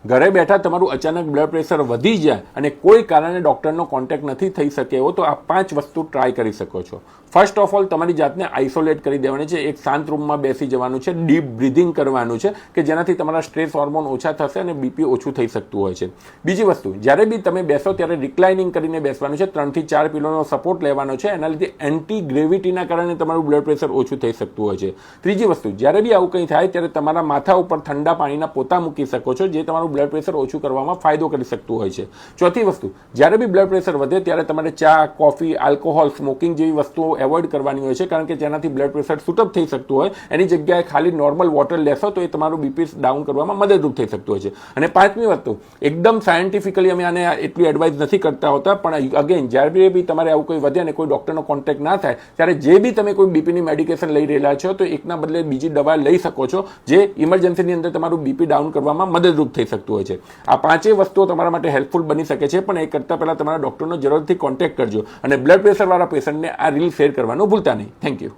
ઘરે બેઠા તમારું અચાનક બ્લડ પ્રેશર વધી જાય અને કોઈ કારણે ડૉક્ટરનો કોન્ટેક્ટ નથી થઈ શકે એવો, તો આ 5 વસ્તુ ટ્રાય કરી શકો છો. ફર્સ્ટ ઓફ ઓલ, તમારી જાતને આઇસોલેટ કરી દેવાની છે. એક શાંત રૂમમાં બેસી જવાનું છે. ડીપ બ્રિધિંગ કરવાનું છે કે જેનાથી તમારા સ્ટ્રેસ હોર્મોન ઓછા થશે અને બીપી ઓછું થઈ શકતું હોય છે. બીજી વસ્તુ, જ્યારે બી તમે બેસો ત્યારે રિક્લાઇનિંગ કરીને બેસવાનું છે. 3 થી 4 પિલોનો સપોર્ટ લેવાનો છે. એના લીધે એન્ટી ગ્રેવિટીના કારણે તમારું બ્લડ પ્રેશર ઓછું થઈ શકતું હોય છે. ત્રીજી વસ્તુ, જ્યારે બી આવું કંઈ થાય ત્યારે તમારા માથા ઉપર ઠંડા પાણીના પોતા મૂકી શકો છો, જે તમારું બ્લડ પ્રેશર ઓછું કરવામાં ફાયદો કરી શકતું હોય છે. ચોથી વસ્તુ, જ્યારે બી બ્લડ પ્રેશર વધે ત્યારે તમારે ચા, કોફી, આલ્કોહોલ, સ્મોકિંગ જેવી વસ્તુઓ એવોઇડ કરવાની હોય છે, કારણ કે જેનાથી બ્લડ પ્રેશર શૂટઅપ થઈ શકતું હોય. એની જગ્યાએ ખાલી નોર્મલ વોટર લેશો તો એ તમારું બીપી ડાઉન કરવામાં મદદરૂપ થઈ શકતું હોય છે. અને પાંચમી વસ્તુ, એકદમ સાયન્ટિફિકલી અમે આને એટલી એડવાઇસ નથી કરતા હોતા, પણ અગેન જ્યારે બી તમારે આવું કોઈ વધે અને કોઈ ડૉક્ટરનો કોન્ટેક્ટ ના થાય ત્યારે જે બી તમે કોઈ બીપીની મેડિકેશન લઈ રહેલા છો તો એકના બદલે બીજી દવા લઈ શકો છો, જે ઇમરજન્સીની અંદર તમારું બીપી ડાઉન કરવામાં મદદરૂપ થઈ શકતું હોય છે. આ 5 વસ્તુઓ તમારા માટે હેલ્પફુલ બની શકે છે, પણ એ કરતાં પહેલાં તમારા ડૉક્ટરનો જરૂરથી કોન્ટેક્ટ કરજો અને બ્લડ પ્રેશરવાળા પેશન્ટને આ રીલ શેર કરવાનું ભૂલતા નહીં. Thank you.